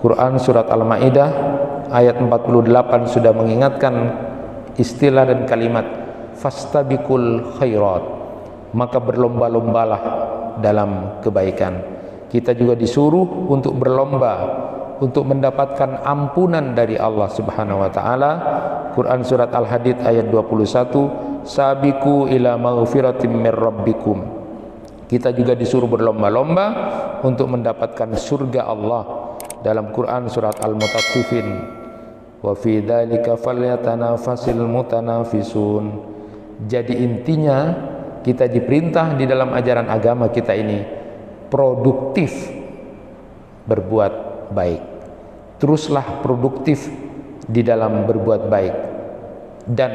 Quran surat Al-Maidah ayat 48 sudah mengingatkan istilah dan kalimat fastabiqul khairat, maka berlomba-lombalah dalam kebaikan. Kita juga disuruh untuk berlomba untuk mendapatkan ampunan dari Allah Subhanahu wa taala. Quran surat Al-Hadid ayat 21, sabiqu ila maghfiratin mir rabbikum. Kita juga disuruh berlomba-lomba untuk mendapatkan surga Allah dalam Quran surat Al-Mutaffifin, wa fi dzalika falyatanafasil mutanafisun. Jadi intinya kita diperintah di dalam ajaran agama kita ini produktif berbuat baik. Teruslah produktif di dalam berbuat baik. Dan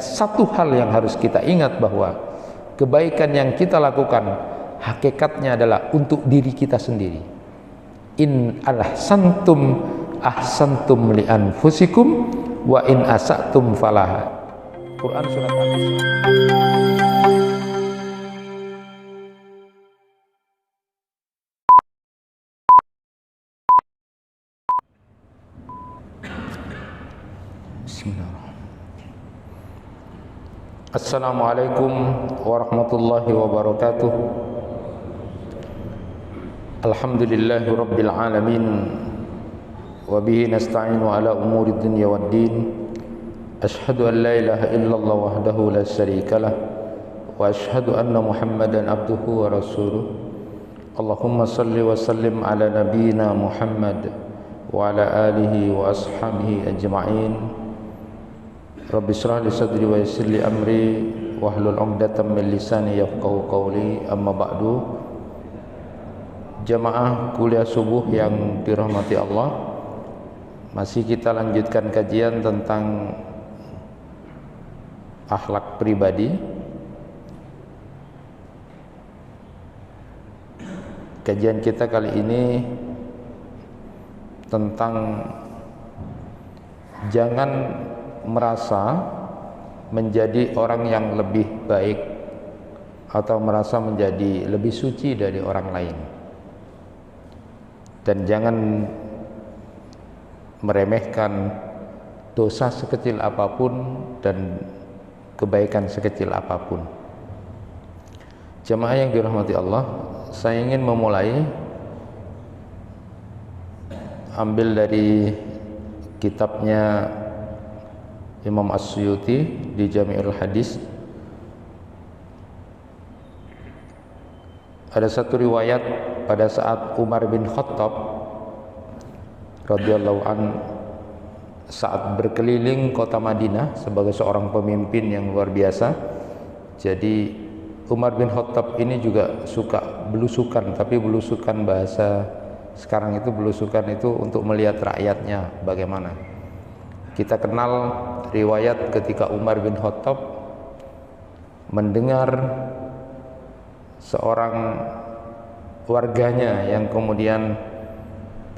satu hal yang harus kita ingat bahwa kebaikan yang kita lakukan hakikatnya adalah untuk diri kita sendiri. In ahsantum ahsantum li anfusikum wa in asatum falaha. Quran surat An-Nisa. Assalamualaikum warahmatullahi wabarakatuh. Alhamdulillahi rabbil alamin, wa bihi nasta'inu ala umuri dunya waddin. Ashhadu an la ilaha illallah wahdahu la syarikalah, wa ashhadu anna Muhammadan abduhu wa rasuluh. Allahumma salli wa sallim ala nabiyyina Muhammad wa ala alihi wa ashabihi ajma'in. Rabbi shrah li sadri wa yassir li amri wahlul 'uqdatam min lisani yafqahu qawli. Amma ba'du. Jamaah kuliah subuh yang dirahmati Allah, masih kita lanjutkan kajian tentang akhlak pribadi. Kajian kita kali ini tentang jangan merasa menjadi orang yang lebih baik atau merasa menjadi lebih suci dari orang lain, dan jangan meremehkan dosa sekecil apapun dan kebaikan sekecil apapun. Jemaah yang dirahmati Allah, saya ingin memulai ambil dari kitabnya Imam As-Suyuti di Jami'ul Hadis. Ada satu riwayat pada saat Umar bin Khattab radhiyallahu an saat berkeliling kota Madinah sebagai seorang pemimpin yang luar biasa. Jadi Umar bin Khattab ini juga suka belusukan, tapi belusukan bahasa sekarang itu belusukan itu untuk melihat rakyatnya bagaimana. Kita kenal riwayat ketika Umar bin Khattab mendengar seorang warganya yang kemudian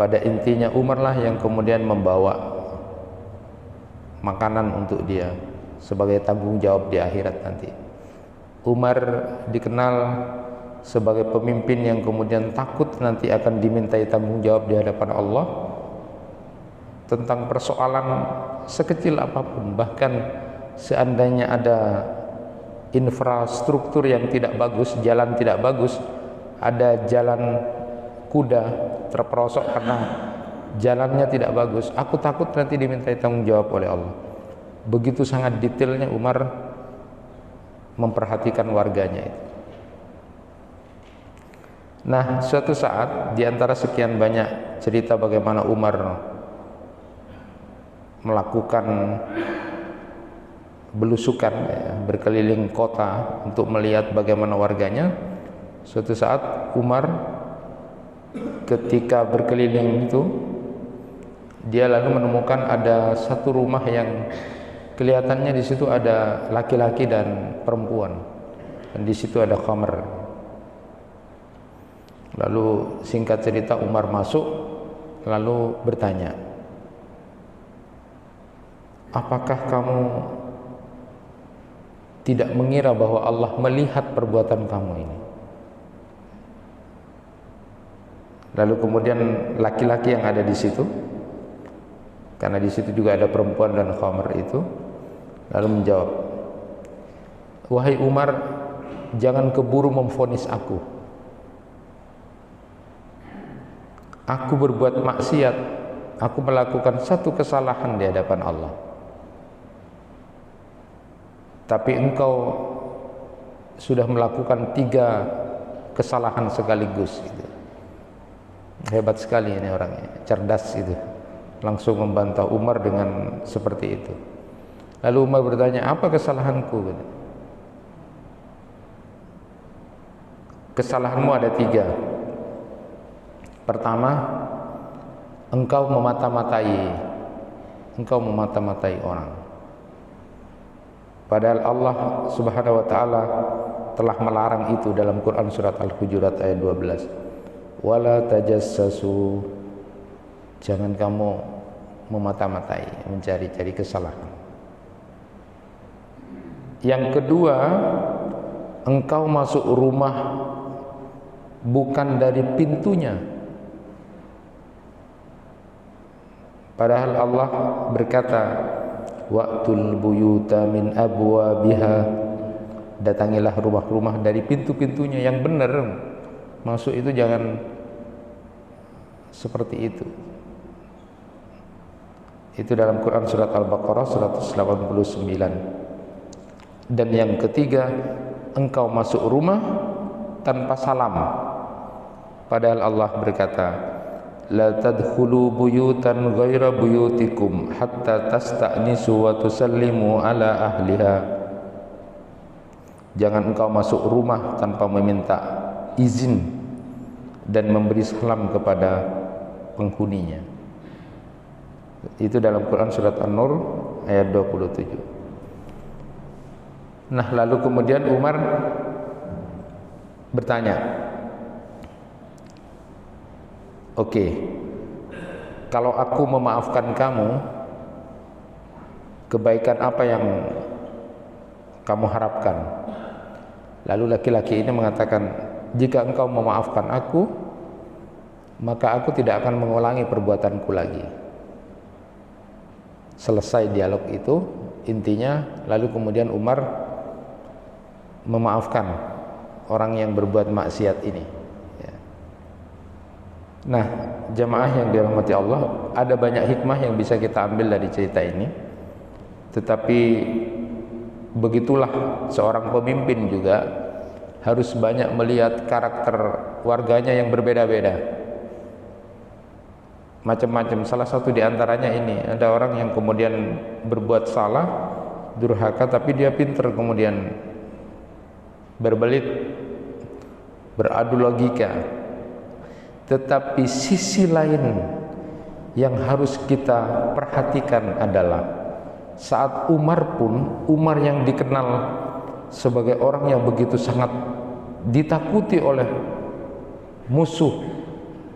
pada intinya Umar lah yang kemudian membawa makanan untuk dia sebagai tanggung jawab di akhirat nanti. Umar dikenal sebagai pemimpin yang kemudian takut nanti akan dimintai tanggung jawab di hadapan Allah tentang persoalan sekecil apapun. Bahkan seandainya ada infrastruktur yang tidak bagus, jalan tidak bagus, ada jalan kuda terperosok karena jalannya tidak bagus, aku takut nanti dimintai tanggung jawab oleh Allah. Begitu sangat detailnya Umar memperhatikan warganya itu. Nah, suatu saat di antara sekian banyak cerita bagaimana Umar melakukan belusukan berkeliling kota untuk melihat bagaimana warganya. Suatu saat Umar ketika berkeliling itu, dia lalu menemukan ada satu rumah yang kelihatannya di situ ada laki-laki dan perempuan, dan di situ ada khamr. Lalu singkat cerita Umar masuk lalu bertanya, apakah kamu tidak mengira bahwa Allah melihat perbuatan kamu ini? Lalu kemudian laki-laki yang ada di situ, karena di situ juga ada perempuan dan khamr itu, lalu menjawab, wahai Umar, jangan keburu memvonis aku. Aku berbuat maksiat, aku melakukan satu kesalahan di hadapan Allah. Tapi engkau sudah melakukan 3 kesalahan sekaligus gitu. Hebat sekali ini orangnya, cerdas itu. Langsung membantah Umar dengan seperti itu. Lalu Umar bertanya, apa kesalahanku? Kesalahanmu ada 3. Pertama, engkau memata-matai orang. Padahal Allah Subhanahu wa taala telah melarang itu dalam Quran surat Al-Hujurat ayat 12. Wala tajassasu, jangan kamu memata-matai, mencari-cari kesalahan. Yang kedua, engkau masuk rumah bukan dari pintunya. Padahal Allah berkata, wa'tul buyuta min abwabiha, datangilah rumah-rumah dari pintu-pintunya. Yang benar masuk itu jangan seperti itu. Itu dalam Quran surat Al-Baqarah 189. Dan yang ketiga, engkau masuk rumah tanpa salam. Padahal Allah berkata, la tadkhulu buyutan ghaira buyutikum hatta tasta'nisu wa tusallimu ala ahliha. Jangan engkau masuk rumah tanpa meminta izin dan memberi salam kepada penghuninya. Itu dalam Quran surat An-Nur ayat 27. Nah, lalu kemudian Umar bertanya, oke, kalau aku memaafkan kamu, kebaikan apa yang kamu harapkan? Lalu laki-laki ini mengatakan, jika engkau memaafkan aku, maka aku tidak akan mengulangi perbuatanku lagi. Selesai dialog itu, intinya, lalu kemudian Umar memaafkan orang yang berbuat maksiat ini. Nah, jamaah yang dirahmati Allah, ada banyak hikmah yang bisa kita ambil dari cerita ini. Tetapi begitulah seorang pemimpin juga harus banyak melihat karakter warganya yang berbeda-beda, macam-macam. Salah satu diantaranya ini, ada orang yang kemudian berbuat salah, durhaka, tapi dia pintar kemudian berbelit, beradu logika. Tetapi sisi lain yang harus kita perhatikan adalah saat Umar pun, Umar yang dikenal sebagai orang yang begitu sangat ditakuti oleh musuh,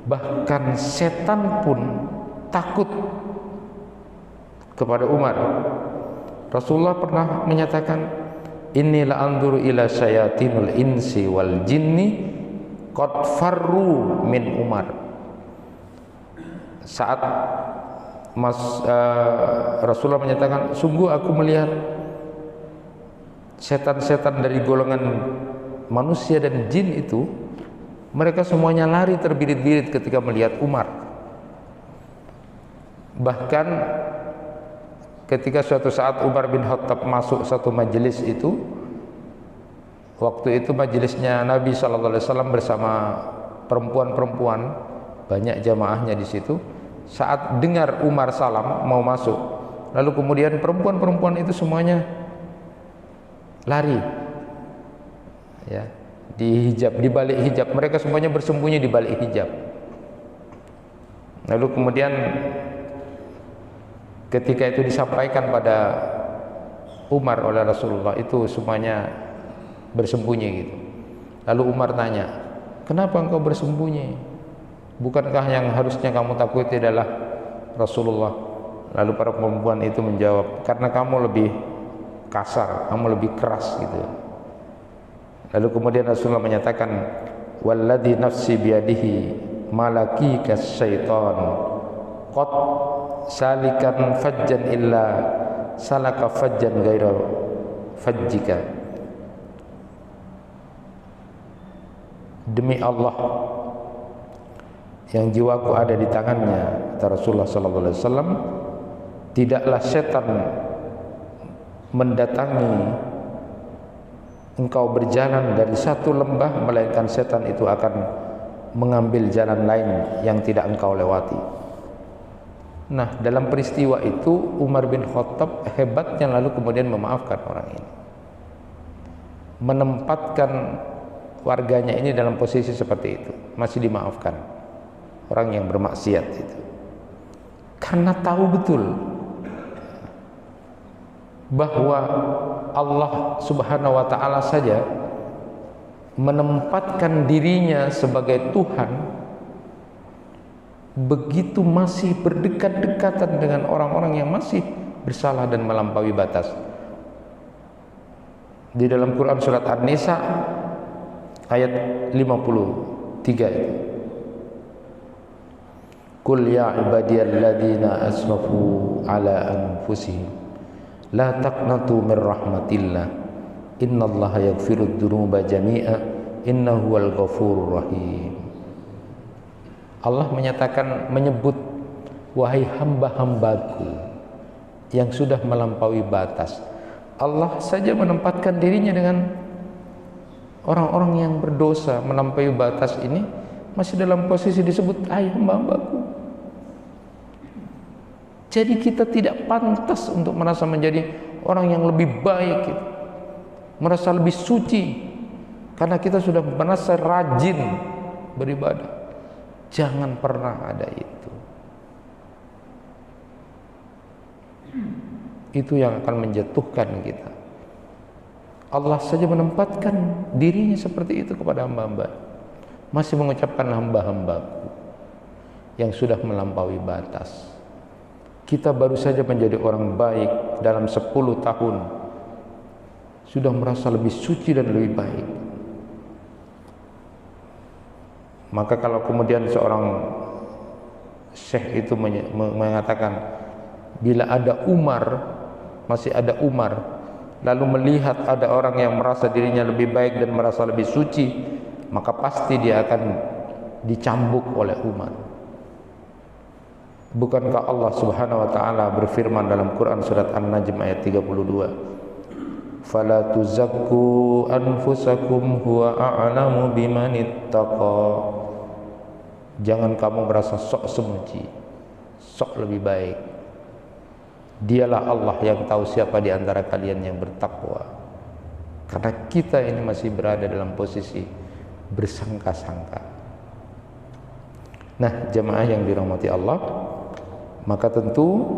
bahkan setan pun takut kepada Umar. Rasulullah pernah menyatakan, inni la anzuru ila syayatinul insi wal jinni qad farru min Umar. Saat Rasulullah menyatakan, sungguh aku melihat setan-setan dari golongan manusia dan jin itu, mereka semuanya lari terbirit-birit ketika melihat Umar. Bahkan ketika suatu saat Umar bin Khattab masuk satu majelis itu, waktu itu majelisnya Nabi SAW bersama perempuan-perempuan, banyak jamaahnya di situ. Saat dengar Umar salam mau masuk, lalu kemudian perempuan-perempuan itu semuanya lari, ya, di hijab, di balik hijab. Mereka semuanya bersembunyi di balik hijab. Lalu kemudian ketika itu disampaikan pada Umar oleh Rasulullah, itu semuanya bersembunyi gitu. Lalu Umar tanya, kenapa engkau bersembunyi? Bukankah yang harusnya kamu takuti adalah Rasulullah? Lalu para perempuan itu menjawab, karena kamu lebih kasar, kamu lebih keras gitu. Lalu kemudian Rasulullah menyatakan, walladzi nafsi biyadihi malaki kasyaitan qad salikan fajjan illa salaka fajjan ghaira fajjika. Demi Allah yang jiwaku ada di tangannya, kata Rasulullah sallallahu alaihi wasallam, tidaklah setan mendatangi engkau berjalan dari satu lembah, melainkan setan itu akan mengambil jalan lain yang tidak engkau lewati. Nah, dalam peristiwa itu Umar bin Khattab hebatnya lalu kemudian memaafkan orang ini, menempatkan warganya ini dalam posisi seperti itu, masih dimaafkan orang yang bermaksiat itu, karena tahu betul bahwa Allah Subhanahu wa ta'ala saja menempatkan dirinya sebagai Tuhan, begitu masih berdekat-dekatan dengan orang-orang yang masih bersalah dan melampaui batas. Di dalam Quran surat An-Nisa ayat 53 itu, Qul ya ibadiyalladzina asrafu ala anfusihim la taqnatu min rahmatillah innallaha yaghfirud dzunuba jami'a innahu huwal ghafurur rahim. Allah menyatakan, menyebut, wahai hamba-hambaku yang sudah melampaui batas. Allah saja menempatkan dirinya dengan orang-orang yang berdosa, melampaui batas ini masih dalam posisi disebut hai hamba-hambaku. Jadi kita tidak pantas untuk merasa menjadi orang yang lebih baik, merasa lebih suci karena kita sudah merasa rajin beribadah. Jangan pernah ada itu. Itu yang akan menjatuhkan kita. Allah saja menempatkan dirinya seperti itu kepada hamba-hamba, masih mengucapkan hamba-hambaku yang sudah melampaui batas. Kita baru saja menjadi orang baik dalam 10 tahun, sudah merasa lebih suci dan lebih baik. Maka kalau kemudian seorang syekh itu mengatakan, bila ada Umar, masih ada Umar, lalu melihat ada orang yang merasa dirinya lebih baik dan merasa lebih suci, maka pasti dia akan dicambuk oleh Umar. Bukankah Allah Subhanahu wa ta'ala berfirman dalam Quran surat An-Najm ayat 32, fala tuzakku anfusakum huwa a'lamu bimanittaqa. Jangan kamu merasa sok semuji, sok lebih baik. Dialah Allah yang tahu siapa di antara kalian yang bertakwa. Karena kita ini masih berada dalam posisi bersangka-sangka. Nah, jemaah yang dirahmati Allah, maka tentu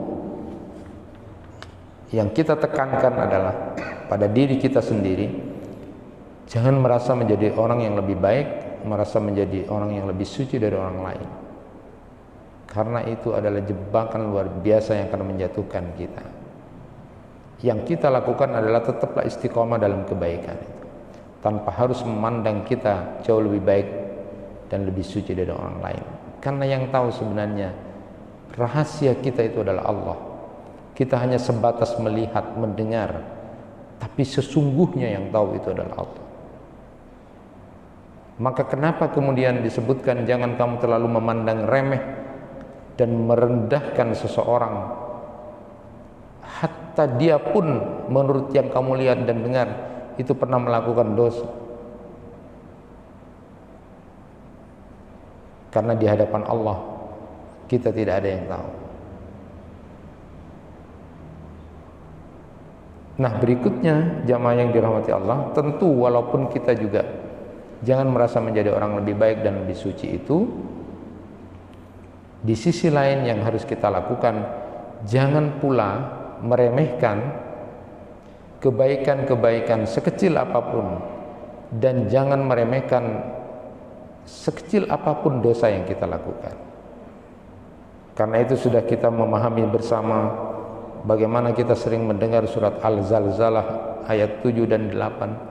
yang kita tekankan adalah pada diri kita sendiri, jangan merasa menjadi orang yang lebih baik, merasa menjadi orang yang lebih suci dari orang lain, karena itu adalah jebakan luar biasa yang akan menjatuhkan kita. Yang kita lakukan adalah tetaplah istiqomah dalam kebaikan itu, tanpa harus memandang kita jauh lebih baik dan lebih suci dari orang lain, karena yang tahu sebenarnya rahasia kita itu adalah Allah. Kita hanya sebatas melihat, mendengar, tapi sesungguhnya yang tahu itu adalah Allah. Maka kenapa kemudian disebutkan jangan kamu terlalu memandang remeh dan merendahkan seseorang, hatta dia pun menurut yang kamu lihat dan dengar itu pernah melakukan dosa. Karena di hadapan Allah kita tidak ada yang tahu. Nah, berikutnya jamaah yang dirahmati Allah, tentu walaupun kita juga jangan merasa menjadi orang lebih baik dan lebih suci itu, di sisi lain yang harus kita lakukan, jangan pula meremehkan kebaikan-kebaikan sekecil apapun, dan jangan meremehkan sekecil apapun dosa yang kita lakukan. Karena itu sudah kita memahami bersama bagaimana kita sering mendengar surat Al-Zalzalah ayat 7 dan 8.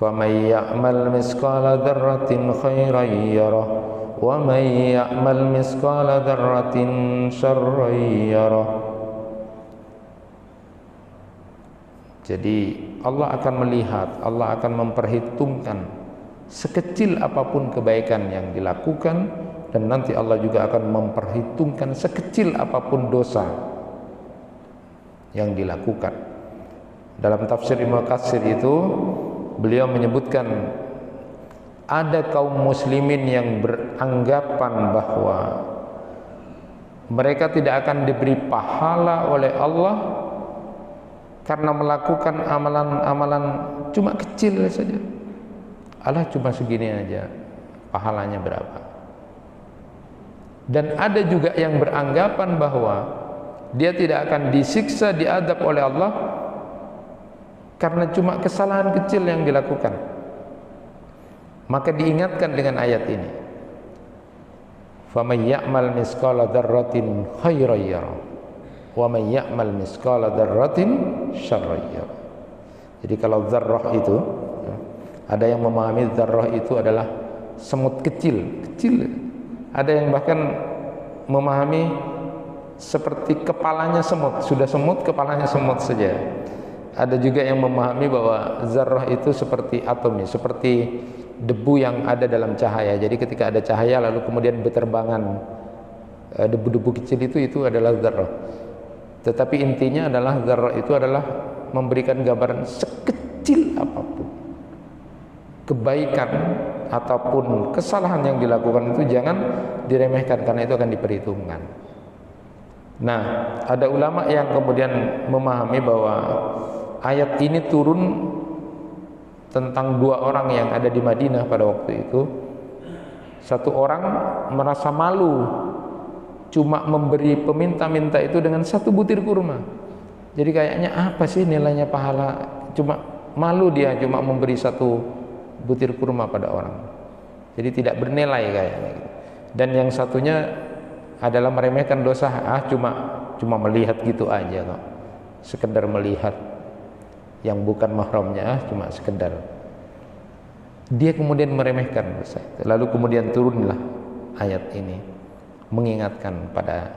فَمَنْ يَعْمَلْ مِثْقَالَ ذَرَّةٍ خَيْرًا يَرَهُ wa may ya'mal misqala dzarratin syarran yarah. Jadi Allah akan melihat, Allah akan memperhitungkan sekecil apapun kebaikan yang dilakukan, dan nanti Allah juga akan memperhitungkan sekecil apapun dosa yang dilakukan. Dalam tafsir Ibnu Katsir itu beliau menyebutkan ada kaum muslimin yang beranggapan bahwa mereka tidak akan diberi pahala oleh Allah karena melakukan amalan-amalan cuma kecil saja. Allah cuma segini aja, pahalanya berapa? Dan ada juga yang beranggapan bahwa dia tidak akan disiksa, diadab oleh Allah karena cuma kesalahan kecil yang dilakukan. Maka diingatkan dengan ayat ini, faman ya'mal misqala dzarratin khairan yarah wa man ya'mal misqala dzarratin syarran yarah. Jadi kalau dzarrah itu, ada yang memahami dzarrah itu adalah semut kecil. Ada yang bahkan memahami seperti kepalanya semut, sudah semut kepalanya semut saja. Ada juga yang memahami bahwa zarrah itu seperti atom, seperti debu yang ada dalam cahaya. Jadi ketika ada cahaya lalu kemudian berterbangan debu-debu kecil itu adalah zarrah. Tetapi intinya adalah zarrah itu adalah memberikan gambaran sekecil apapun kebaikan ataupun kesalahan yang dilakukan itu jangan diremehkan, karena itu akan diperhitungkan. Nah, ada ulama yang kemudian memahami bahwa ayat ini turun tentang dua orang yang ada di Madinah pada waktu itu. Satu orang merasa malu cuma memberi peminta-minta itu dengan satu butir kurma. Jadi kayaknya apa sih nilainya pahala, cuma malu dia cuma memberi satu butir kurma pada orang. Jadi tidak bernilai kayaknya. Dan yang satunya adalah meremehkan dosa, cuma melihat gitu aja kok. Sekedar melihat yang bukan mahramnya, cuma sekedar. Dia kemudian meremehkan dosa itu. Lalu kemudian turunlah ayat ini mengingatkan pada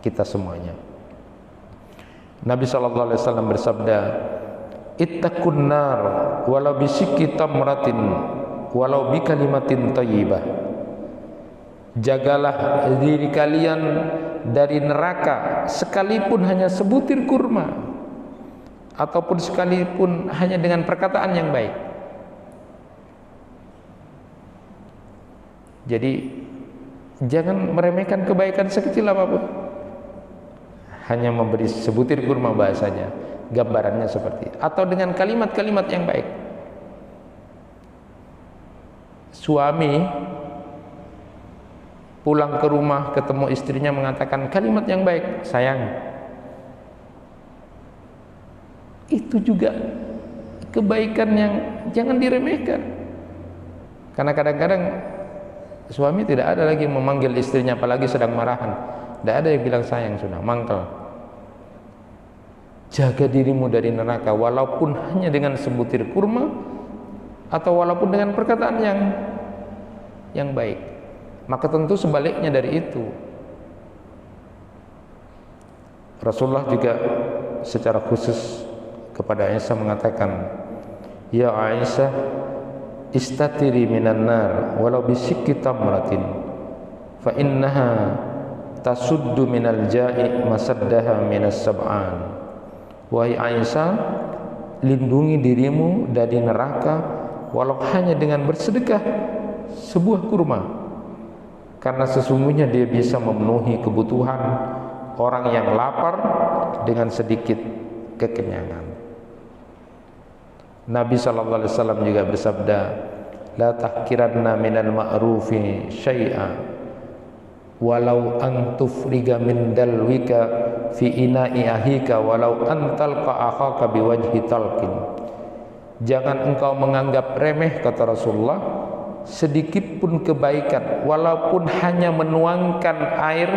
kita semuanya. Nabi SAW bersabda, ittaqun nar walau bisikki tamratin walau bikalimatin thayyibah. Jagalah diri kalian dari neraka sekalipun hanya sebutir kurma, ataupun sekalipun hanya dengan perkataan yang baik. Jadi jangan meremehkan kebaikan sekecil apapun. Hanya memberi sebutir kurma bahasanya, gambarannya seperti itu. Atau dengan kalimat-kalimat yang baik. Suami pulang ke rumah ketemu istrinya mengatakan kalimat yang baik, sayang. Itu juga kebaikan yang jangan diremehkan. Karena kadang-kadang suami tidak ada lagi memanggil istrinya apalagi sedang marahan. Tidak ada yang bilang sayang, sudah mangkel. Jaga dirimu dari neraka walaupun hanya dengan sebutir kurma atau walaupun dengan perkataan yang baik. Maka tentu sebaliknya dari itu. Rasulullah juga secara khusus kepada Aisyah mengatakan, ya Aisyah, istatiri minan nar walau bisikki tamratin fa innaha tasuddu minal ja'i masaddaha minas sab'an. Wahai Aisyah, lindungi dirimu dari neraka walau hanya dengan bersedekah sebuah kurma, karena sesungguhnya dia bisa memenuhi kebutuhan orang yang lapar dengan sedikit kekenyangan. Nabi SAW juga bersabda, la tahkiranna minal ma'rufi syai'a walau an tufriga min dalwika fi ina'i ahika walau an talqa akhaka biwajhi talqin. Jangan engkau menganggap remeh, kata Rasulullah, sedikit pun kebaikan walaupun hanya menuangkan air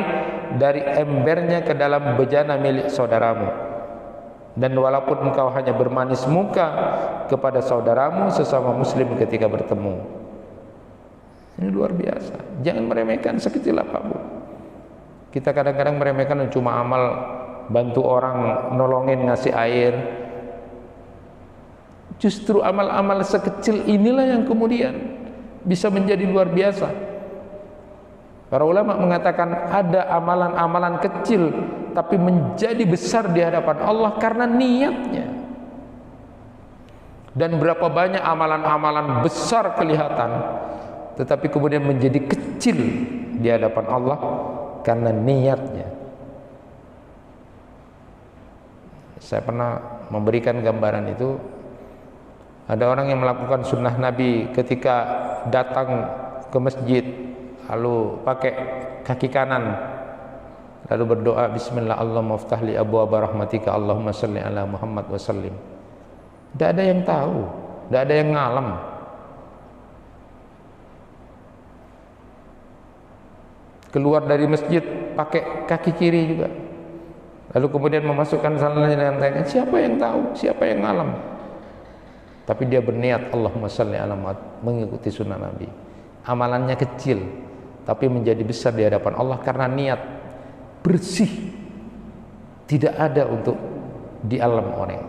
dari embernya ke dalam bejana milik saudaramu, dan walaupun engkau hanya bermanis muka kepada saudaramu sesama muslim ketika bertemu. Ini luar biasa. Jangan meremehkan sekecil apapun. Kita kadang-kadang meremehkan cuma amal bantu orang, nolongin, ngasih air. Justru amal-amal sekecil inilah yang kemudian bisa menjadi luar biasa. Para ulama mengatakan ada amalan-amalan kecil tapi menjadi besar di hadapan Allah karena niatnya. Dan berapa banyak amalan-amalan besar kelihatan tetapi kemudian menjadi kecil di hadapan Allah karena niatnya. Saya pernah memberikan gambaran itu. Ada orang yang melakukan sunnah Nabi ketika datang ke masjid, lalu pakai kaki kanan, lalu berdoa bismillah Allahumma aftahli abwaaba rahmatika Allahumma salli ala Muhammad wa sallim. Tidak ada yang tahu, tidak ada yang ngalam. Keluar dari masjid pakai kaki kiri juga, lalu kemudian memasukkan salahnya dengan tangan. Siapa yang tahu, siapa yang ngalam? Tapi dia berniat Allahumma salli ala Muhammad, mengikuti sunnah Nabi. Amalannya kecil tapi menjadi besar di hadapan Allah karena niat bersih, tidak ada untuk di alam orang.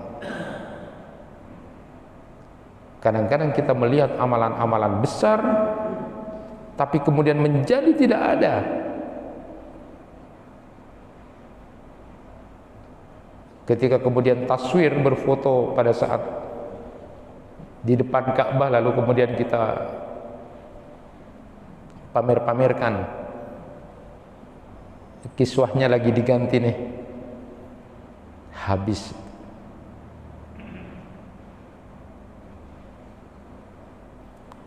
Kadang-kadang kita melihat amalan-amalan besar tapi kemudian menjadi tidak ada. Ketika kemudian taswir berfoto pada saat di depan Ka'bah, lalu kemudian kita pamer-pamerkan, kiswahnya lagi diganti nih, habis.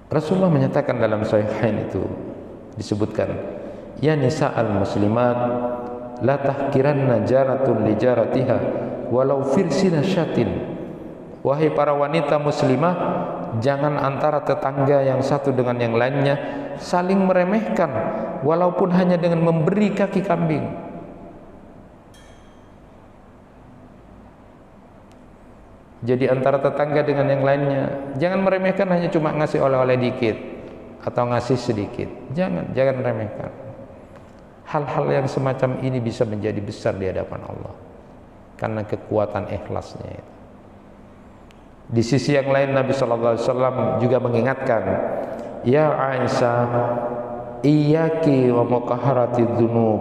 Rasulullah menyatakan dalam Sahihain itu disebutkan, ya nisa'al muslimat la tahkiranna jaratun li jaratiha walau firsina syatin. Wahai para wanita muslimah, jangan antara tetangga yang satu dengan yang lainnya saling meremehkan walaupun hanya dengan memberi kaki kambing. Jadi antara tetangga dengan yang lainnya jangan meremehkan hanya cuma ngasih oleh-oleh dikit atau ngasih sedikit. Jangan remehkan. Hal-hal yang semacam ini bisa menjadi besar di hadapan Allah karena kekuatan ikhlasnya itu. Di sisi yang lain Nabi sallallahu alaihi wasallam juga mengingatkan, ya Aisyah, iyyaki wa muqahharati dzunub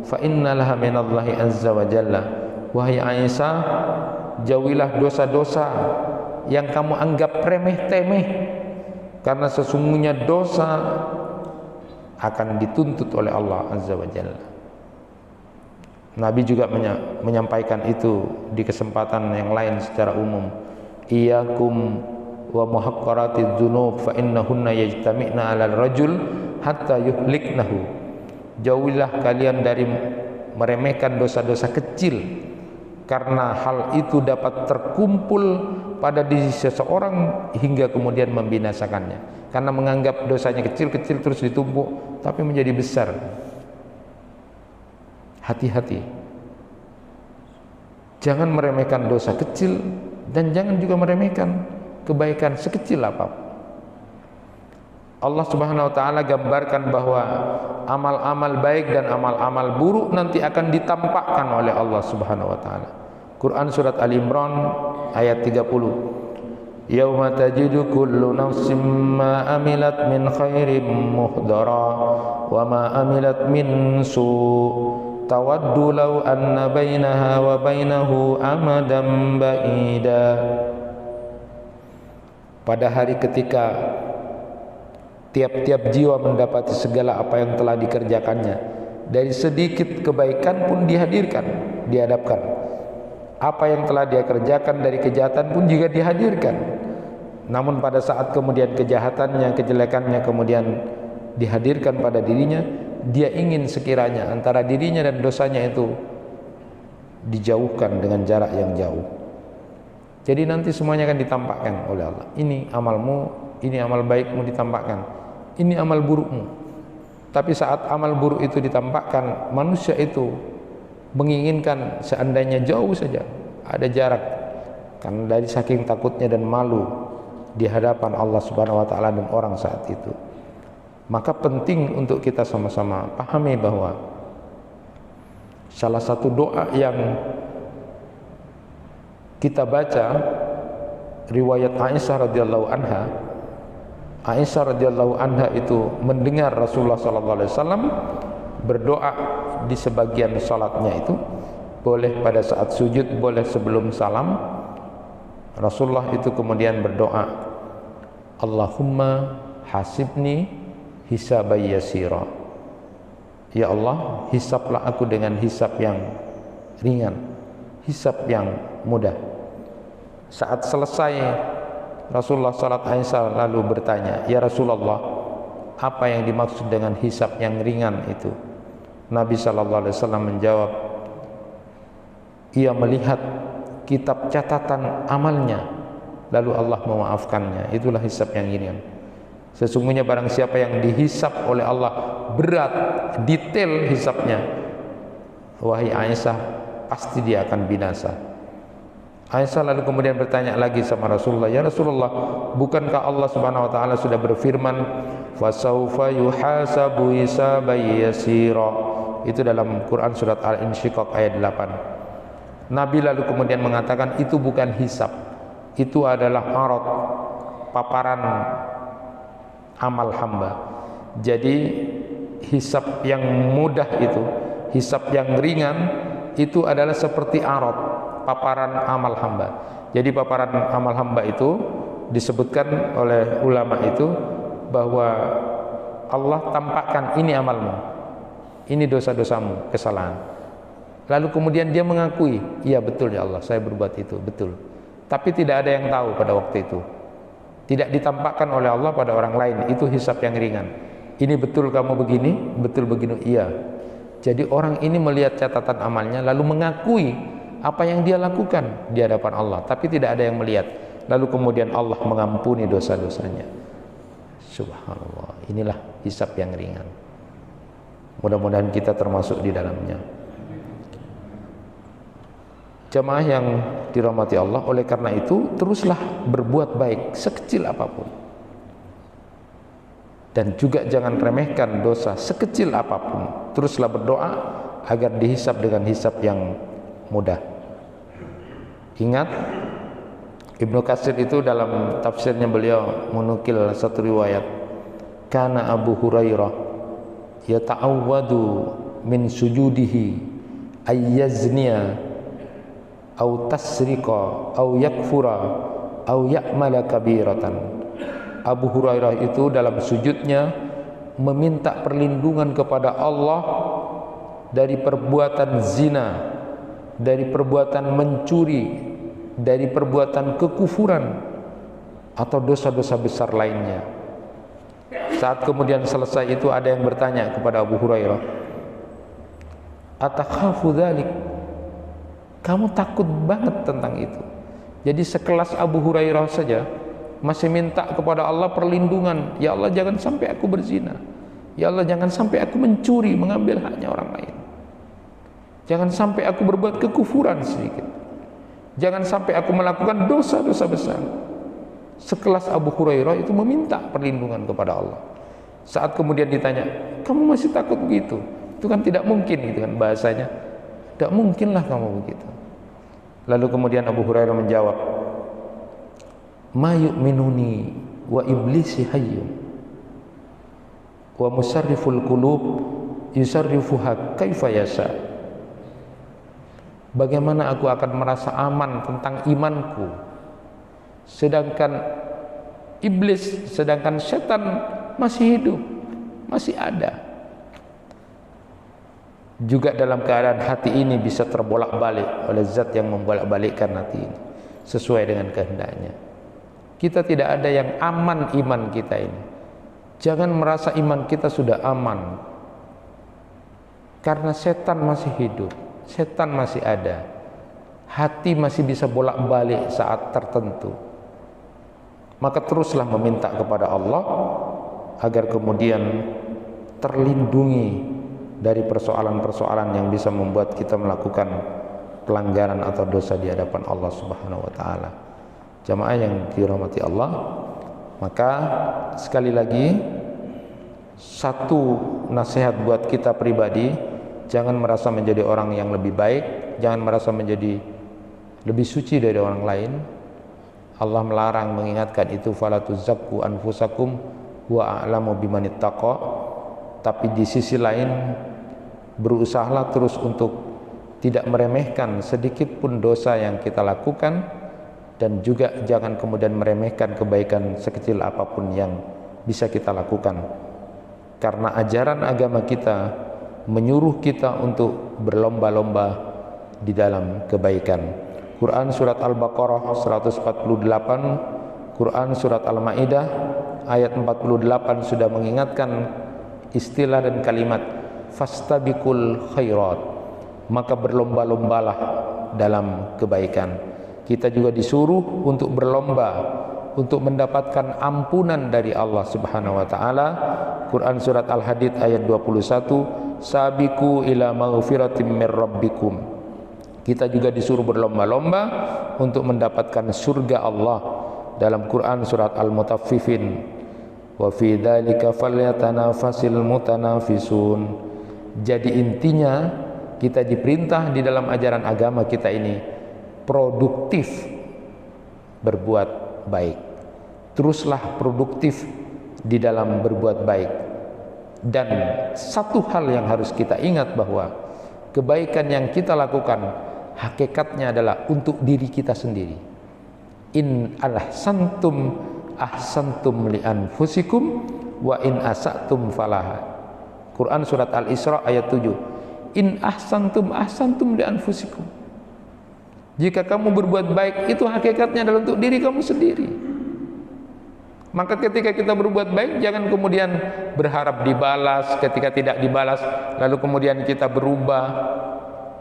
fa innallaha minallahi azza wa jalla. Wahai Aisyah, jauhilah dosa-dosa yang kamu anggap remeh-temeh, karena sesungguhnya dosa akan dituntut oleh Allah azza wa jalla. Nabi juga menyampaikan itu di kesempatan yang lain secara umum. Iyyakum wa muhaqqaratiz dzunub fa innahunna yajtami'na 'alal rajul hatta yuhliknahu. Jauhilah kalian dari meremehkan dosa-dosa kecil karena hal itu dapat terkumpul pada diri seseorang hingga kemudian membinasakannya. Karena menganggap dosanya kecil-kecil terus ditumpuk tapi menjadi besar. Hati-hati. Jangan meremehkan dosa kecil dan jangan juga meremehkan kebaikan sekecil apapun. Allah Subhanahu wa taala gambarkan bahwa amal-amal baik dan amal-amal buruk nanti akan ditampakkan oleh Allah Subhanahu wa taala. Quran surat Ali Imran ayat 30. Yauma tajidu kullu nafsin ma amilat min khairin muhdara wa ma amilat min su' tawaddu law anna bainaha wa bainahu amadan ba'ida. Pada hari ketika tiap-tiap jiwa mendapati segala apa yang telah dikerjakannya, dari sedikit kebaikan pun dihadapkan. Apa yang telah dia kerjakan dari kejahatan pun juga dihadirkan. Namun pada saat kemudian kejahatannya, kejelekannya kemudian dihadirkan pada dirinya, dia ingin sekiranya antara dirinya dan dosanya itu dijauhkan dengan jarak yang jauh. Jadi nanti semuanya akan ditampakkan oleh Allah. Ini amalmu, ini amal baikmu ditampakkan, ini amal burukmu. Tapi saat amal buruk itu ditampakkan, manusia itu menginginkan seandainya jauh saja, ada jarak, karena dari saking takutnya dan malu di hadapan Allah Subhanahu wa taala dan orang saat itu. Maka penting untuk kita sama-sama pahami bahwa salah satu doa yang kita baca riwayat Aisyah radhiyallahu anha. Aisyah radhiyallahu anha itu mendengar Rasulullah sallallahu alaihi wasallam berdoa di sebagian salatnya itu, boleh pada saat sujud, boleh sebelum salam. Rasulullah itu kemudian berdoa, Allahumma hasibni hisaban yasira. Ya Allah, hisablah aku dengan hisab yang ringan, hisab yang mudah. Saat selesai Rasulullah salat, Aisyah lalu bertanya, ya Rasulullah, apa yang dimaksud dengan hisab yang ringan itu? Nabi sallallahu alaihi wasallam menjawab, ia melihat kitab catatan amalnya, lalu Allah memaafkannya. Itulah hisab yang ringan. Sesungguhnya barang siapa yang dihisab oleh Allah berat, detail hisabnya, wahai Aisyah, pasti dia akan binasa. Aisyah lalu kemudian bertanya lagi sama Rasulullah, ya Rasulullah, bukankah Allah Subhanahu wa taala sudah berfirman, fasaufa yuhasabu hisaban yasira? Itu dalam Quran surat Al-Insyiqaq ayat 8. Nabi lalu kemudian mengatakan, itu bukan hisab, itu adalah arad, paparan amal hamba. Jadi hisab yang mudah itu, hisab yang ringan itu adalah seperti arad, paparan amal hamba. Jadi paparan amal hamba itu disebutkan oleh ulama itu bahwa Allah tampakkan, ini amalmu, ini dosa-dosamu, kesalahan. Lalu kemudian dia mengakui, iya betul ya Allah, saya berbuat itu, betul. Tapi tidak ada yang tahu pada waktu itu, tidak ditampakkan oleh Allah pada orang lain. Itu hisab yang ringan. Ini betul kamu begini, betul begini, iya. Jadi orang ini melihat catatan amalnya lalu mengakui apa yang dia lakukan di hadapan Allah, tapi tidak ada yang melihat. Lalu kemudian Allah mengampuni dosa-dosanya. Subhanallah, inilah hisab yang ringan. Mudah-mudahan kita termasuk di dalamnya. Jamaah yang dirahmati Allah, oleh karena itu teruslah berbuat baik sekecil apapun, dan juga jangan remehkan dosa sekecil apapun. Teruslah berdoa agar dihisab dengan hisab yang mudah. Ingat, Ibnu Katsir itu dalam tafsirnya beliau menukil satu riwayat, kana Abu Hurairah yata'awwadu min sujudihi ayyazniya au tasriqa au yakfura au ya'mala kabiratan. Abu Hurairah itu dalam sujudnya meminta perlindungan kepada Allah dari perbuatan zina, dari perbuatan mencuri, dari perbuatan kekufuran atau dosa-dosa besar lainnya. Saat kemudian selesai itu ada yang bertanya kepada Abu Hurairah, atakhafu dzalik? Kamu takut banget tentang itu? Jadi sekelas Abu Hurairah saja masih minta kepada Allah perlindungan. Ya Allah, jangan sampai aku berzina. Ya Allah, jangan sampai aku mencuri, mengambil haknya orang lain. Jangan sampai aku berbuat kekufuran sedikit. Jangan sampai aku melakukan dosa-dosa besar. Sekelas Abu Hurairah itu meminta perlindungan kepada Allah. Saat kemudian ditanya, kamu masih takut begitu? Itu kan tidak mungkin, gitu kan bahasanya. Tidak mungkinlah kamu begitu. Lalu kemudian Abu Hurairah menjawab, ma yu'minuni wa iblisi hayyun wa musarriful qulub yusarrifuha kaifa yasha. Bagaimana aku akan merasa aman tentang imanku, sedangkan iblis, sedangkan setan masih hidup, masih ada. Juga dalam keadaan hati ini bisa terbolak-balik oleh zat yang membolak-balikkan hati ini sesuai dengan kehendaknya. Kita tidak ada yang aman iman kita ini. Jangan merasa iman kita sudah aman, karena setan masih hidup, setan masih ada, hati masih bisa bolak-balik saat tertentu. Maka teruslah meminta kepada Allah agar kemudian terlindungi dari persoalan-persoalan yang bisa membuat kita melakukan pelanggaran atau dosa di hadapan Allah Subhanahu wa taala. Jamaah yang dirahmati Allah, maka sekali lagi Satu nasihat buat kita pribadi, jangan merasa menjadi orang yang lebih baik, jangan merasa menjadi lebih suci dari orang lain. Allah melarang, mengingatkan itu, fala tuzakku anfusakum wa a'lamu bimanittaqa. Tapi di sisi lain, berusahalah terus untuk tidak meremehkan sedikit pun dosa yang kita lakukan, dan juga jangan kemudian meremehkan kebaikan sekecil apapun yang bisa kita lakukan, karena ajaran agama kita menyuruh kita untuk berlomba-lomba di dalam kebaikan. Quran surat Al-Baqarah 148, Quran surat Al-Maidah ayat 48 sudah mengingatkan istilah dan kalimat fastabiqul khairat, maka berlomba-lombalah dalam kebaikan. Kita juga disuruh untuk berlomba untuk mendapatkan ampunan dari Allah Subhanahu wa taala. Quran surat Al-Hadid ayat 21, sabiqu ila maghfiratin mir rabbikum. Kita juga disuruh berlomba-lomba untuk mendapatkan surga Allah. Dalam Quran surat Al-Mutaffifin, wa fi dzalika falyatanafasil mutanafisun. Jadi intinya kita diperintah di dalam ajaran agama kita ini produktif berbuat baik. Teruslah produktif di dalam berbuat baik. Dan satu hal yang harus kita ingat, bahwa kebaikan yang kita lakukan hakikatnya adalah untuk diri kita sendiri. In ahsantum ahsantum li anfusikum wa in asatum falaha. Quran surat Al-Isra ayat 7. In ahsantum ahsantum li anfusikum. Jika kamu berbuat baik, itu hakikatnya adalah untuk diri kamu sendiri. Maka ketika kita berbuat baik, jangan kemudian berharap dibalas. Ketika tidak dibalas, lalu kemudian kita berubah.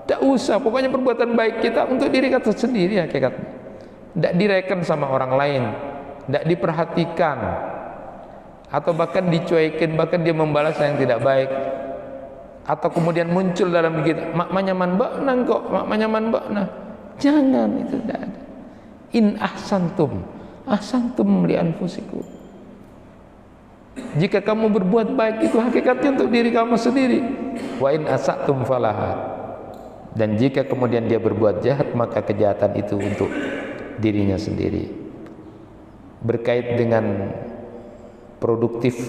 Tidak usah, pokoknya perbuatan baik kita untuk diri kita sendiri hakikatnya. Tidak direken sama orang lain, tidak diperhatikan, atau bahkan dicuekin, bahkan dia membalas yang tidak baik. Atau kemudian muncul dalam kita, mak manyaman bakna kok, mak manyaman bakna. Jangan, itu tidak ada. In ahsantum ahsantum li anfusikum. Jika kamu berbuat baik, itu hakikatnya untuk diri kamu sendiri. Wa in asatum falaha. Dan jika kemudian dia berbuat jahat, maka kejahatan itu untuk dirinya sendiri. Berkait dengan produktif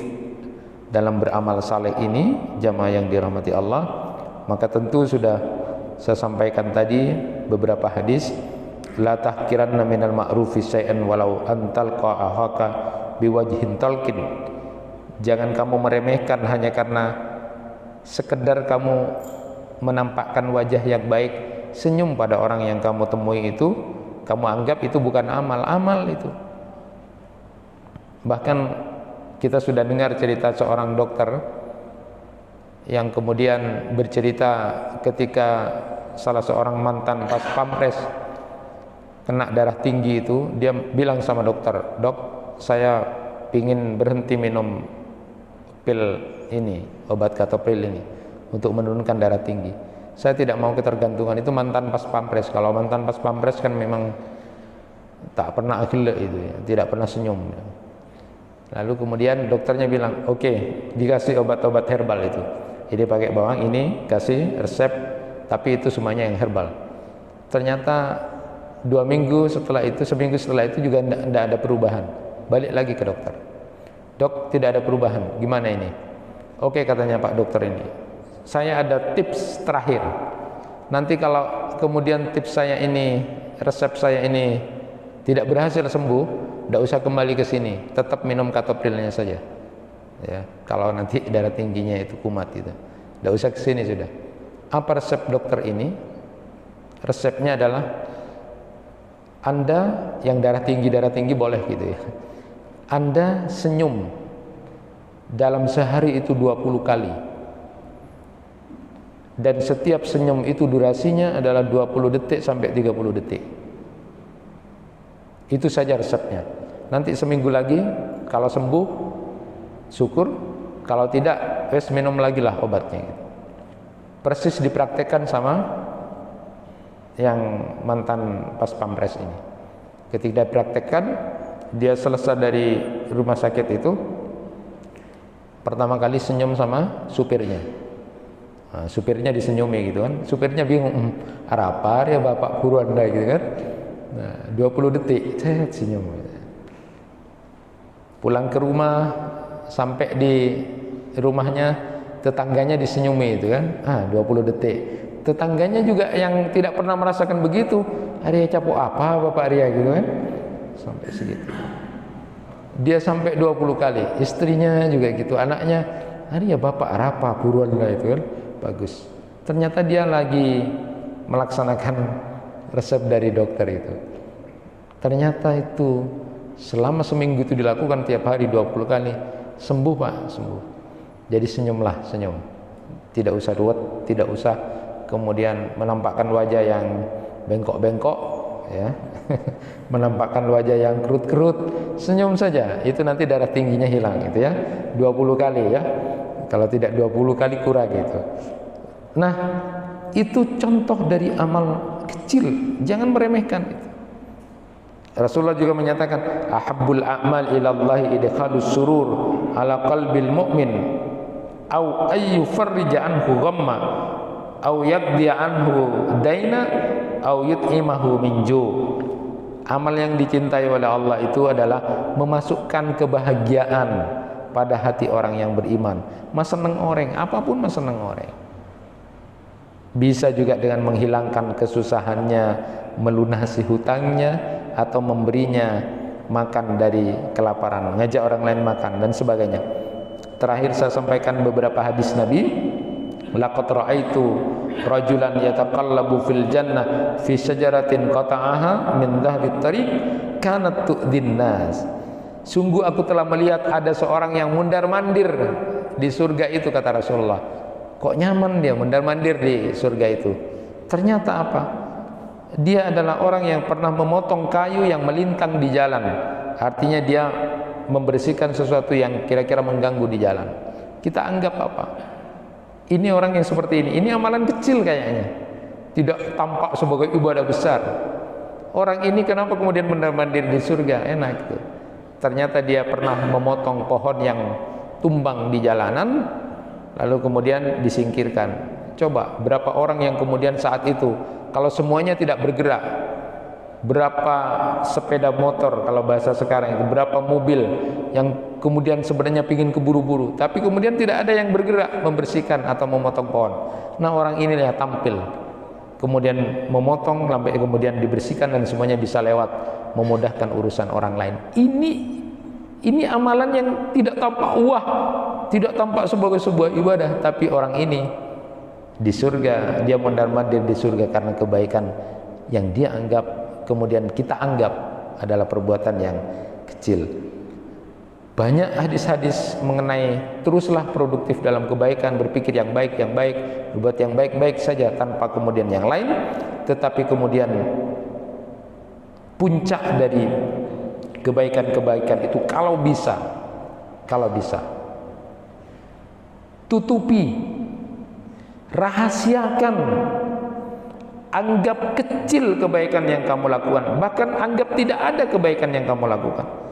dalam beramal saleh ini, jamaah yang dirahmati Allah, maka tentu sudah saya sampaikan tadi beberapa hadis. La tahkiranna minal ma'rufi syai'an walau antalqa ahaka biwajhin talqin. Jangan kamu meremehkan hanya karena sekedar kamu menampakkan wajah yang baik, senyum pada orang yang kamu temui itu, kamu anggap itu bukan amal itu. Bahkan kita sudah dengar cerita seorang dokter yang kemudian bercerita ketika salah seorang mantan pas pampres kena darah tinggi itu, dia bilang sama dokter, dok, saya ingin berhenti minum pil ini, obat katopril ini, untuk menurunkan darah tinggi. Saya tidak mau ketergantungan. Itu mantan pas pampres. Kalau mantan pas pampres kan memang tak pernah akhir itu ya, tidak pernah senyum. Lalu kemudian dokternya bilang, oke, dikasih obat-obat herbal itu. Jadi pakai bawang ini, kasih resep, tapi itu semuanya yang herbal. Ternyata 2 minggu setelah itu, seminggu setelah itu juga tidak ada perubahan. Balik lagi ke dokter. Dok, tidak ada perubahan. Gimana ini? Oke, katanya Pak dokter ini, saya ada tips terakhir. Nanti kalau kemudian tips saya ini, resep saya ini tidak berhasil sembuh, tidak usah kembali ke sini, tetap minum katoprilnya saja. Ya, kalau nanti darah tingginya itu kumat itu, tidak usah ke sini sudah. Apa resep dokter ini? Resepnya adalah Anda yang darah tinggi boleh gitu ya. Anda senyum dalam sehari itu 20 kali. Dan setiap senyum itu durasinya adalah 20 detik sampai 30 detik. Itu saja resepnya. Nanti seminggu lagi, kalau sembuh, syukur. Kalau tidak, wes minum lagi lah obatnya. Persis dipraktekkan sama yang mantan pas pampres ini. Ketika dipraktekkan, dia selesai dari rumah sakit itu, Pertama kali senyum sama supirnya. Nah, supirnya disenyumi gitu kan. Supirnya bingung, ada apa ya bapak Purwanda gitu kan. Nah, 20 detik senyum. Pulang ke rumah, sampai di rumahnya tetangganya disenyumi itu kan. 20 detik. Tetangganya juga yang tidak pernah merasakan begitu. Arya capok apa bapak Arya gitu kan. Sampai segitu. Dia sampai 20 kali. Istrinya juga gitu, anaknya, Arya bapak apa Purwanda itu kan. Bagus. Ternyata dia lagi melaksanakan resep dari dokter itu. Ternyata itu selama seminggu itu dilakukan tiap hari 20 kali. Sembuh Pak, sembuh. Jadi senyumlah, senyum. Tidak usah ruwet, tidak usah kemudian menampakkan wajah yang bengkok-bengkok ya. Menampakkan wajah yang kerut-kerut. Senyum saja, itu nanti darah tingginya hilang gitu ya. 20 kali ya. Kalau tidak 20 kali kurang gitu. Nah, itu contoh dari amal kecil, jangan meremehkan itu. Rasulullah juga menyatakan, ahabbul a'mal ilallahi idkhalus surur ala qalbil mu'min au ayyufarrija anhu ghamma au yaqdi anhu daina au yut'imahu min ju'. Amal yang dicintai oleh Allah itu adalah memasukkan kebahagiaan pada hati orang yang beriman. Mas seneng orang, apapun mas seneng orang. Bisa juga dengan menghilangkan kesusahannya, melunasi hutangnya, atau memberinya makan dari kelaparan, ngajak orang lain makan dan sebagainya. Terakhir saya sampaikan beberapa hadis Nabi. Laqad ra'aitu rajulan yataqallabu fil jannah fi syajaratin qata'aha min dhahbit tariq kanat tu'dhin nas. Sungguh aku telah melihat ada seorang yang mundar-mandir di surga itu, kata Rasulullah. Kok nyaman dia mundar-mandir di surga itu? Ternyata apa? Dia adalah orang yang pernah memotong kayu yang melintang di jalan. Artinya dia membersihkan sesuatu yang kira-kira mengganggu di jalan. Kita anggap apa? Ini orang yang seperti ini amalan kecil kayaknya. Tidak tampak sebagai ibadah besar. Orang ini kenapa kemudian mundar-mandir di surga? Enak itu. Ternyata dia pernah memotong pohon yang tumbang di jalanan, lalu kemudian disingkirkan. Coba berapa orang yang kemudian saat itu, kalau semuanya tidak bergerak, berapa sepeda motor kalau bahasa sekarang itu, berapa mobil yang kemudian sebenarnya ingin keburu-buru, tapi kemudian tidak ada yang bergerak membersihkan atau memotong pohon. Nah, orang inilah yang tampil, kemudian memotong sampai kemudian dibersihkan dan semuanya bisa lewat, memudahkan urusan orang lain. Ini amalan yang tidak tampak wah, tidak tampak sebagai sebuah ibadah, tapi orang ini di surga, dia mondar-mandir di surga karena kebaikan yang dia anggap, kemudian kita anggap adalah perbuatan yang kecil. Banyak hadis-hadis mengenai teruslah produktif dalam kebaikan, berpikir yang baik, berbuat yang baik-baik saja tanpa kemudian yang lain. Tetapi kemudian puncak dari kebaikan-kebaikan itu kalau bisa tutupi, rahasiakan, anggap kecil kebaikan yang kamu lakukan, bahkan anggap tidak ada kebaikan yang kamu lakukan.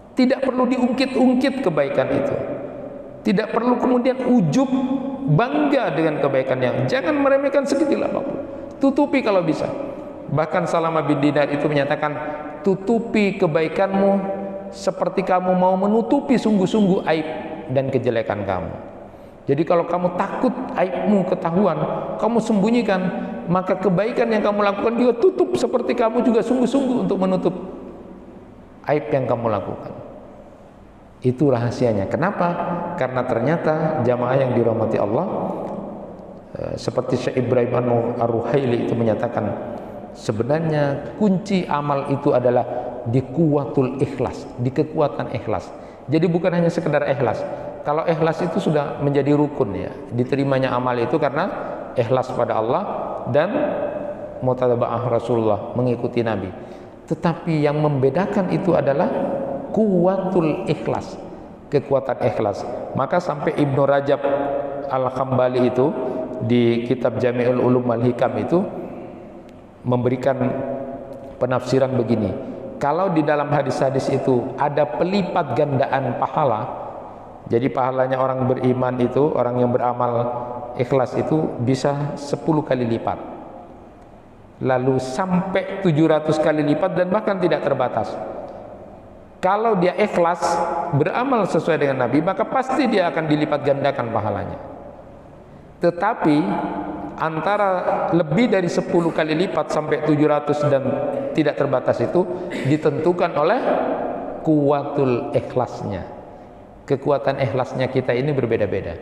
Tidak perlu diungkit-ungkit kebaikan itu, tidak perlu kemudian ujub bangga dengan kebaikan yang, jangan meremehkan sekecil apapun, tutupi kalau bisa. Bahkan Salamah bin Dinar itu menyatakan, tutupi kebaikanmu seperti kamu mau menutupi sungguh-sungguh aib dan kejelekan kamu. Jadi kalau kamu takut aibmu ketahuan, kamu sembunyikan, maka kebaikan yang kamu lakukan juga tutup seperti kamu juga sungguh-sungguh untuk menutup aib yang kamu lakukan. Itu rahasianya. Kenapa? Karena ternyata jamaah yang dirahmati Allah, seperti Syekh Ibrahim Ar-Ruhaili itu menyatakan, sebenarnya kunci amal itu adalah di kuwatul ikhlas, di kekuatan ikhlas. Jadi bukan hanya sekedar ikhlas. Kalau ikhlas itu sudah menjadi rukun ya, diterimanya amal itu karena ikhlas pada Allah dan mutaba'ah Rasulullah, mengikuti Nabi. Tetapi yang membedakan itu adalah kuwatul ikhlas, kekuatan ikhlas. Maka sampai Ibnu Rajab Al-Hambali itu di kitab Jami'ul Ulum wal Hikam itu memberikan penafsiran begini, kalau di dalam hadis-hadis itu ada pelipat gandaan pahala, Jadi pahalanya orang beriman itu, orang yang beramal ikhlas itu bisa 10 kali lipat, lalu sampai 700 kali lipat, dan bahkan tidak terbatas. Kalau dia ikhlas beramal sesuai dengan Nabi, maka pasti dia akan dilipat gandakan pahalanya. Tetapi antara lebih dari 10 kali lipat sampai 700 dan tidak terbatas itu ditentukan oleh kuwatul ikhlasnya. Kekuatan ikhlasnya kita ini berbeda-beda.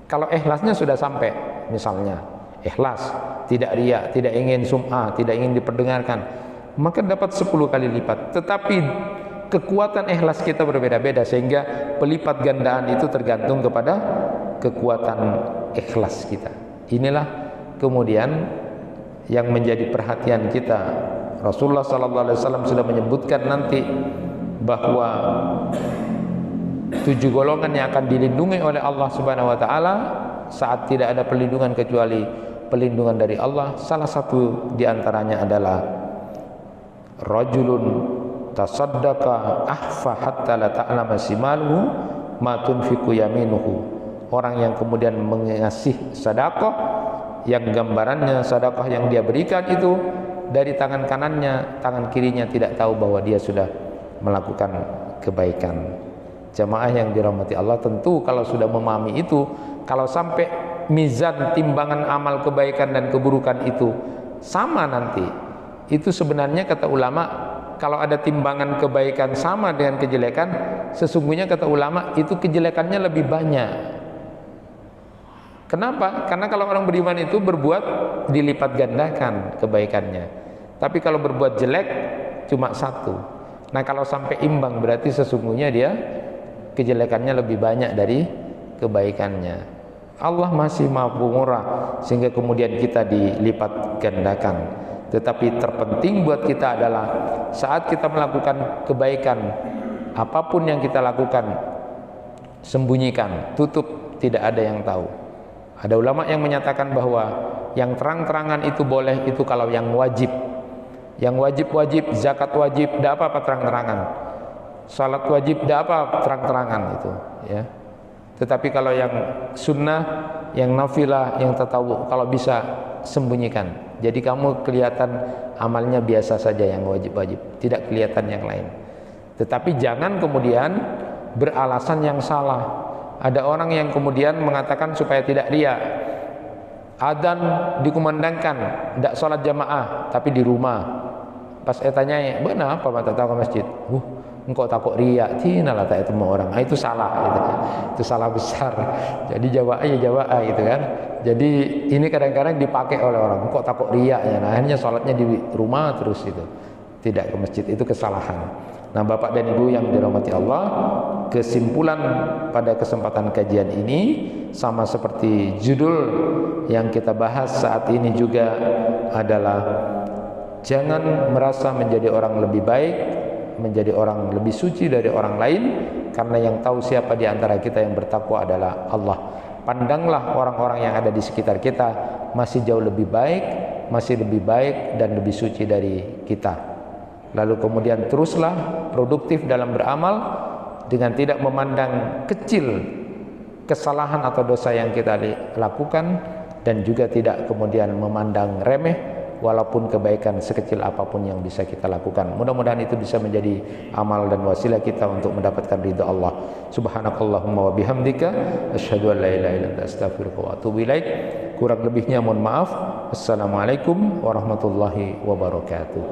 Kalau ikhlasnya sudah sampai, misalnya ikhlas, tidak riya, tidak ingin sum'ah, tidak ingin diperdengarkan, maka dapat 10 kali lipat. Tetapi kekuatan ikhlas kita berbeda-beda, sehingga pelipat gandaan itu tergantung kepada kekuatan ikhlas kita. Inilah kemudian yang menjadi perhatian kita. Rasulullah SAW sudah menyebutkan nanti bahwa 7 golongan yang akan dilindungi oleh Allah Subhanahu wa taala saat tidak ada perlindungan kecuali perlindungan dari Allah. Salah satu di antaranya adalah rajulun tasaddaqa ahfa hatta la ta'lama shimaluhu ma tunfiqu yaminuhu. Orang yang kemudian mengasih sedekah yang gambarannya sedekah yang dia berikan itu dari tangan kanannya, tangan kirinya tidak tahu bahwa dia sudah melakukan kebaikan. Jamaah yang dirahmati Allah, tentu kalau sudah memahami itu, kalau sampai mizan timbangan amal kebaikan dan keburukan itu sama nanti, itu sebenarnya kata ulama, kalau ada timbangan kebaikan sama dengan kejelekan, sesungguhnya kata ulama itu kejelekannya lebih banyak. Kenapa? Karena kalau orang beriman itu berbuat dilipat gandakan kebaikannya, tapi kalau berbuat jelek cuma satu. Nah kalau sampai imbang berarti sesungguhnya dia kejelekannya lebih banyak dari kebaikannya. Allah masih mampu murah sehingga kemudian kita dilipat gandakan. Tetapi terpenting buat kita adalah saat kita melakukan kebaikan, apapun yang kita lakukan, sembunyikan, tutup, tidak ada yang tahu. Ada ulama yang menyatakan bahwa yang terang-terangan itu boleh itu kalau yang wajib. Yang wajib-wajib, zakat wajib, tidak apa-apa terang-terangan. Salat wajib tidak apa terang-terangan itu, ya. Tetapi kalau yang sunnah, yang nafilah, yang tatawwu, kalau bisa sembunyikan. Jadi kamu kelihatan amalnya biasa saja yang wajib-wajib, tidak kelihatan yang lain. Tetapi jangan kemudian beralasan yang salah. Ada orang yang kemudian mengatakan supaya tidak riya, adzan dikumandangkan, tidak sholat jamaah, tapi di rumah. Pas saya tanya, benar apa mata tahu ke masjid? Engkau takut riak, tinalah tak itu orang. Nah, itu salah, gitu kan. Itu salah besar. Jadi jawab gitu kan. Jadi ini kadang-kadang dipakai oleh orang. Engkau takut riaknya. Nah, akhirnya sholatnya di rumah terus itu, tidak ke masjid. Itu kesalahan. Nah, Bapak dan Ibu yang dirahmati Allah, kesimpulan pada kesempatan kajian ini sama seperti judul yang kita bahas saat ini juga adalah jangan merasa menjadi orang lebih baik, menjadi orang lebih suci dari orang lain, karena yang tahu siapa di antara kita yang bertakwa adalah Allah. Pandanglah orang-orang yang ada di sekitar kita masih jauh lebih baik, masih lebih baik dan lebih suci dari kita. Lalu kemudian teruslah produktif dalam beramal dengan tidak memandang kecil kesalahan atau dosa yang kita lakukan, dan juga tidak kemudian memandang remeh walaupun kebaikan sekecil apapun yang bisa kita lakukan. Mudah-mudahan itu bisa menjadi amal dan wasilah kita untuk mendapatkan ridha Allah. Subhanakallahumma wa bihamdika asyhadu an la ilaha illa anta astaghfiruka wa atubu ilaik. Kurang lebihnya mohon maaf. Assalamualaikum warahmatullahi wabarakatuh.